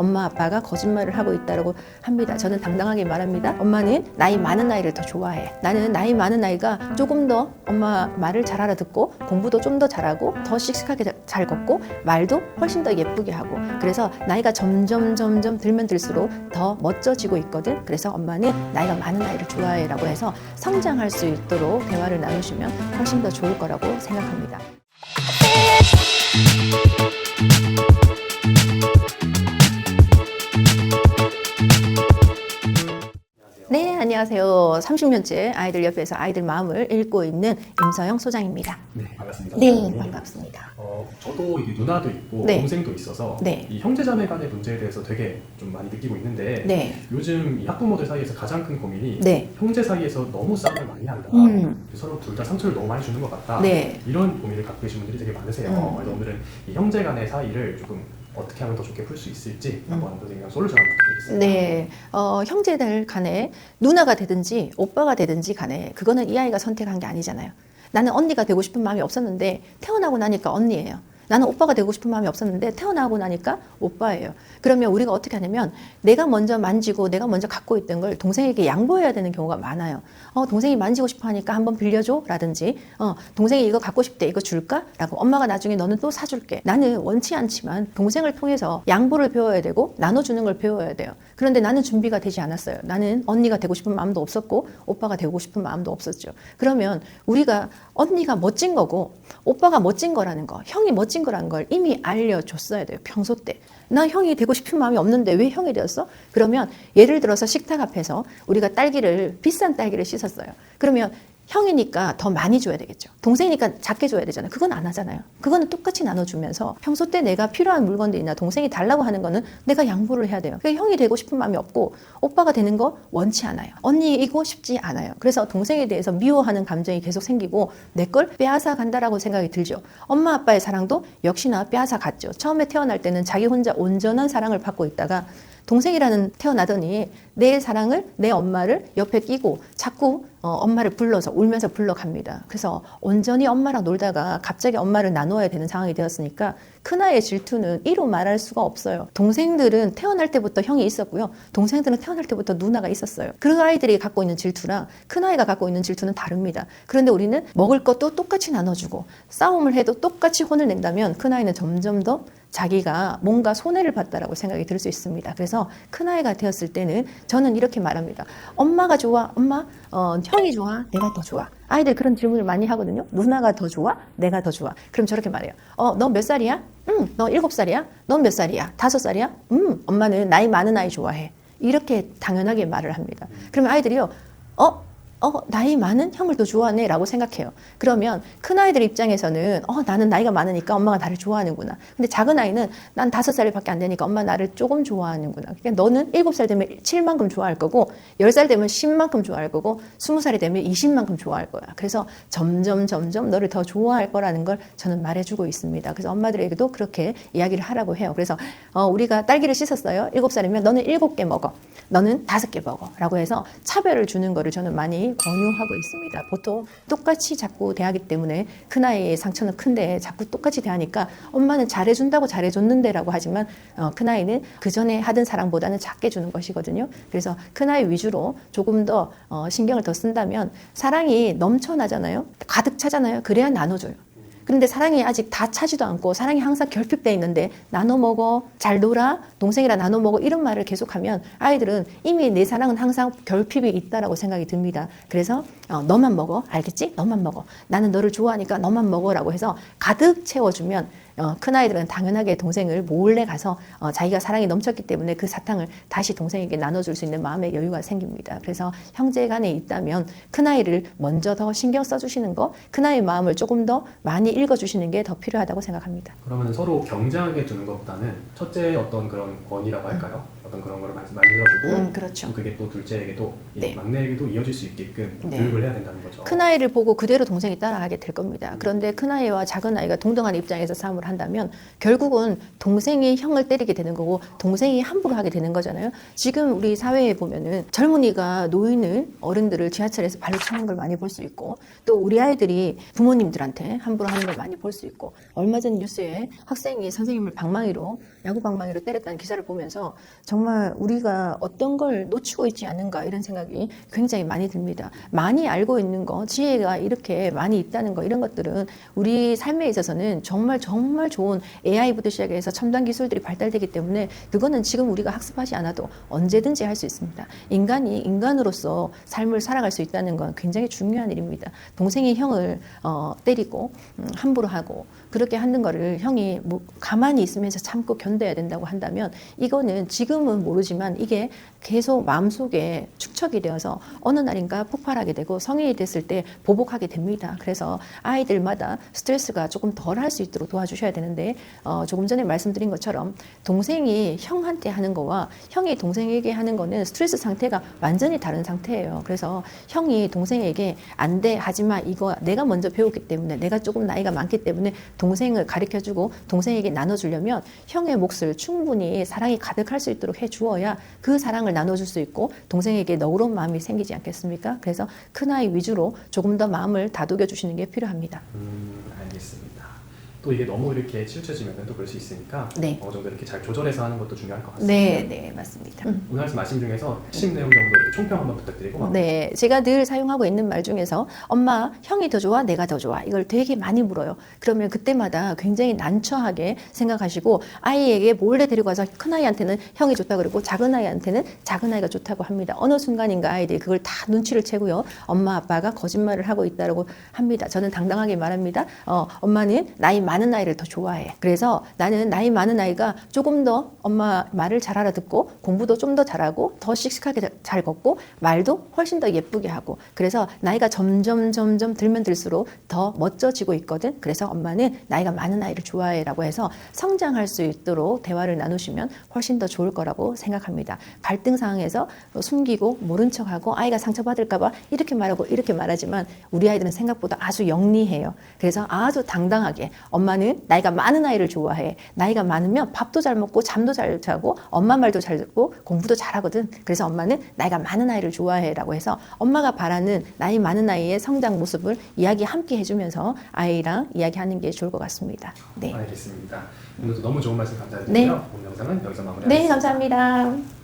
엄마 아빠가 거짓말을 하고 있다고 합니다. 저는 당당하게 말합니다. 엄마는 나이 많은 아이를 더 좋아해. 나는 나이 많은 아이가 조금 더 엄마 말을 잘 알아듣고 공부도 좀 더 잘하고 더 씩씩하게 잘 걷고 말도 훨씬 더 예쁘게 하고, 그래서 나이가 점점 들면 들수록 더 멋져지고 있거든. 그래서 엄마는 나이가 많은 아이를 좋아해 라고 해서 성장할 수 있도록 대화를 나누시면 훨씬 더 좋을 거라고 생각합니다. 네, 안녕하세요. 30년째 아이들 옆에서 아이들 마음을 읽고 있는 임서영 소장입니다. 네, 반갑습니다. 네, 반갑습니다. 저도 이게 누나도 있고 네. 동생도 있어서 네. 이 형제자매 간의 문제에 대해서 되게 좀 많이 느끼고 있는데 네. 요즘 이 학부모들 사이에서 가장 큰 고민이 네. 형제 사이에서 너무 싸움을 많이 한다. 서로 둘 다 상처를 너무 많이 주는 것 같다. 네. 이런 고민을 갖고 계신 분들이 되게 많으세요. 그래서 오늘은 이 형제 간의 사이를 조금 어떻게 하면 더 좋게 풀 수 있을지 한번 선생님과 솔루션 한번 드리겠습니다. 네, 형제들 간에 누나가 되든지 오빠가 되든지 간에 그거는 이 아이가 선택한 게 아니잖아요. 나는 언니가 되고 싶은 마음이 없었는데 태어나고 나니까 언니예요. 나는 오빠가 되고 싶은 마음이 없었는데 태어나고 나니까 오빠예요. 그러면 우리가 어떻게 하냐면 내가 먼저 만지고 내가 먼저 갖고 있던 걸 동생에게 양보해야 되는 경우가 많아요. 동생이 만지고 싶어 하니까 한번 빌려줘 라든지 동생이 이거 갖고 싶대 이거 줄까? 라고 엄마가 나중에 너는 또 사줄게. 나는 원치 않지만 동생을 통해서 양보를 배워야 되고 나눠주는 걸 배워야 돼요. 그런데 나는 준비가 되지 않았어요. 나는 언니가 되고 싶은 마음도 없었고 오빠가 되고 싶은 마음도 없었죠. 그러면 우리가 언니가 멋진 거고 오빠가 멋진 거라는 거, 형이 멋진 거라는 걸 이미 알려줬어야 돼요. 평소 때. 나 형이 되고 싶은 마음이 없는데 왜 형이 되었어? 그러면 예를 들어서 식탁 앞에서 우리가 비싼 딸기를 씻었어요. 그러면 형이니까 더 많이 줘야 되겠죠. 동생이니까 작게 줘야 되잖아요. 그건 안 하잖아요. 그거는 똑같이 나눠주면서 평소 때 내가 필요한 물건들이나 동생이 달라고 하는 거는 내가 양보를 해야 돼요. 그러니까 형이 되고 싶은 마음이 없고 오빠가 되는 거 원치 않아요. 언니이고 싶지 않아요. 그래서 동생에 대해서 미워하는 감정이 계속 생기고 내 걸 빼앗아 간다라고 생각이 들죠. 엄마 아빠의 사랑도 역시나 빼앗아 갔죠. 처음에 태어날 때는 자기 혼자 온전한 사랑을 받고 있다가 동생이라는 태어나더니 내 사랑을 내 엄마를 옆에 끼고 자꾸 엄마를 불러서 울면서 불러갑니다. 그래서 온전히 엄마랑 놀다가 갑자기 엄마를 나누어야 되는 상황이 되었으니까 큰아이의 질투는 이루 말할 수가 없어요. 동생들은 태어날 때부터 형이 있었고요. 동생들은 태어날 때부터 누나가 있었어요. 그 아이들이 갖고 있는 질투랑 큰아이가 갖고 있는 질투는 다릅니다. 그런데 우리는 먹을 것도 똑같이 나눠주고 싸움을 해도 똑같이 혼을 낸다면 큰아이는 점점 더 자기가 뭔가 손해를 봤다라고 생각이 들 수 있습니다. 그래서 큰아이가 되었을 때는 저는 이렇게 말합니다. 엄마가 좋아? 엄마? 형이 좋아? 내가 더 좋아? 아이들 그런 질문을 많이 하거든요. 누나가 더 좋아? 내가 더 좋아? 그럼 저렇게 말해요. 너 몇 살이야? 너 7살이야? 넌 몇 살이야? 5살이야? 엄마는 나이 많은 아이 좋아해. 이렇게 당연하게 말을 합니다. 그러면 아이들이요. 나이 많은 형을 더 좋아하네 라고 생각해요. 그러면 큰아이들 입장에서는 나는 나이가 많으니까 엄마가 나를 좋아하는구나. 근데 작은 아이는 난 5살밖에 안 되니까 엄마 나를 조금 좋아하는구나. 그러니까 너는 7살 되면 7만큼 좋아할 거고 10살 되면 10만큼 좋아할 거고 20살이 되면 20만큼 좋아할 거야. 그래서 점점 너를 더 좋아할 거라는 걸 저는 말해주고 있습니다. 그래서 엄마들에게도 그렇게 이야기를 하라고 해요. 그래서 우리가 딸기를 씻었어요. 7살이면 너는 7개 먹어. 너는 5개 먹어. 라고 해서 차별을 주는 거를 저는 많이 권유하고 있습니다. 보통 똑같이 자꾸 대하기 때문에 큰아이의 상처는 큰데 자꾸 똑같이 대하니까 엄마는 잘해준다고 잘해줬는데 라고 하지만 큰아이는 그 전에 하던 사랑보다는 작게 주는 것이거든요. 그래서 큰아이 위주로 조금 더 신경을 더 쓴다면 사랑이 넘쳐나잖아요. 가득 차잖아요. 그래야 나눠줘요. 그런데 사랑이 아직 다 차지도 않고 사랑이 항상 결핍되어 있는데 나눠 먹어, 잘 놀아, 동생이랑 나눠 먹어 이런 말을 계속하면 아이들은 이미 내 사랑은 항상 결핍이 있다라고 생각이 듭니다. 그래서 너만 먹어, 알겠지? 너만 먹어. 나는 너를 좋아하니까 너만 먹어라고 해서 가득 채워주면 큰아이들은 당연하게 동생을 몰래 가서 자기가 사랑이 넘쳤기 때문에 그 사탕을 다시 동생에게 나눠줄 수 있는 마음의 여유가 생깁니다. 그래서 형제 간에 있다면 큰아이를 먼저 더 신경 써주시는 거, 큰아이의 마음을 조금 더 많이 읽어주시는 게 더 필요하다고 생각합니다. 그러면 서로 경쟁하게 두는 것보다는 첫째 어떤 그런 권위라고 할까요? 어떤 그런 거를 많이 들어주고 그렇죠. 또 그게 또 둘째에게도 이 네. 막내에게도 이어질 수 있게끔 네. 교육을 해야 된다는 거죠. 큰아이를 보고 그대로 동생이 따라하게 될 겁니다. 그런데 큰아이와 작은아이가 동등한 입장에서 싸움을 한다면 결국은 동생이 형을 때리게 되는 거고 동생이 함부로 하게 되는 거잖아요. 지금 우리 사회에 보면은 젊은이가 노인을 어른들을 지하철에서 발로 차는 걸 많이 볼 수 있고 또 우리 아이들이 부모님들한테 함부로 하는 걸 많이 볼 수 있고 얼마 전 뉴스에 학생이 선생님을 야구 방망이로 때렸다는 기사를 보면서 정말 우리가 어떤 걸 놓치고 있지 않은가 이런 생각이 굉장히 많이 듭니다. 많이 알고 있는 거, 지혜가 이렇게 많이 있다는 거 이런 것들은 우리 삶에 있어서는 정말 정말 좋은 AI부터 시작해서 첨단 기술들이 발달되기 때문에 그거는 지금 우리가 학습하지 않아도 언제든지 할 수 있습니다. 인간이 인간으로서 삶을 살아갈 수 있다는 건 굉장히 중요한 일입니다. 동생이 형을 때리고 함부로 하고 그렇게 하는 거를 형이 뭐 가만히 있으면서 참고 견뎌야 된다고 한다면 이거는 지금은 모르지만 이게 계속 마음속에 축적이 되어서 어느 날인가 폭발하게 되고 성인이 됐을 때 보복하게 됩니다. 그래서 아이들마다 스트레스가 조금 덜 할 수 있도록 도와주셔야 되는데 조금 전에 말씀드린 것처럼 동생이 형한테 하는 거와 형이 동생에게 하는 거는 스트레스 상태가 완전히 다른 상태예요. 그래서 형이 동생에게 안 돼, 하지마, 이거 내가 먼저 배웠기 때문에 내가 조금 나이가 많기 때문에 동생을 가르쳐주고 동생에게 나눠주려면 형의 몫을 충분히 사랑이 가득할 수 있도록 해주어야 그 사랑을 나눠줄 수 있고 동생에게 너그러운 마음이 생기지 않겠습니까? 그래서 큰아이 위주로 조금 더 마음을 다독여 주시는 게 필요합니다. 알겠습니다. 또 이게 너무 이렇게 치우쳐지면 또 그럴 수 있으니까 네. 어느 정도 이렇게 잘 조절해서 하는 것도 중요할 것 같습니다. 네, 네, 맞습니다. 오늘 말씀 중에서 핵심 내용 정도 이렇게 총평 한번 부탁드리고 네, 제가 늘 사용하고 있는 말 중에서 엄마, 형이 더 좋아, 내가 더 좋아 이걸 되게 많이 물어요. 그러면 그때마다 굉장히 난처하게 생각하시고 아이에게 몰래 데리고 가서 큰아이한테는 형이 좋다 그러고 작은아이한테는 작은아이가 좋다고 합니다. 어느 순간인가 아이들이 그걸 다 눈치를 채고요. 엄마, 아빠가 거짓말을 하고 있다고 합니다. 저는 당당하게 말합니다. 엄마는 나이 많은 아이를 더 좋아해. 그래서 나는 나이 많은 아이가 조금 더 엄마 말을 잘 알아듣고 공부도 좀 더 잘하고 더 씩씩하게 잘 걷고 말도 훨씬 더 예쁘게 하고 그래서 나이가 점점 들면 들수록 더 멋져지고 있거든. 그래서 엄마는 나이가 많은 아이를 좋아해라고 해서 성장할 수 있도록 대화를 나누시면 훨씬 더 좋을 거라고 생각합니다. 갈등 상황에서 숨기고 모른 척하고 아이가 상처받을까 봐 이렇게 말하고 이렇게 말하지만 우리 아이들은 생각보다 아주 영리해요. 그래서 아주 당당하게 엄마는 나이가 많은 아이를 좋아해. 나이가 많으면 밥도 잘 먹고 잠도 잘 자고 엄마 말도 잘 듣고 공부도 잘하거든. 그래서 엄마는 나이가 많은 아이를 좋아해라고 해서 엄마가 바라는 나이 많은 아이의 성장 모습을 이야기 함께 해주면서 아이랑 이야기하는 게 좋을 것 같습니다. 네, 알겠습니다. 오늘도 너무 좋은 말씀 감사드리고요. 네. 오늘 영상은 여기서 마무리하겠습니다. 네, 감사합니다.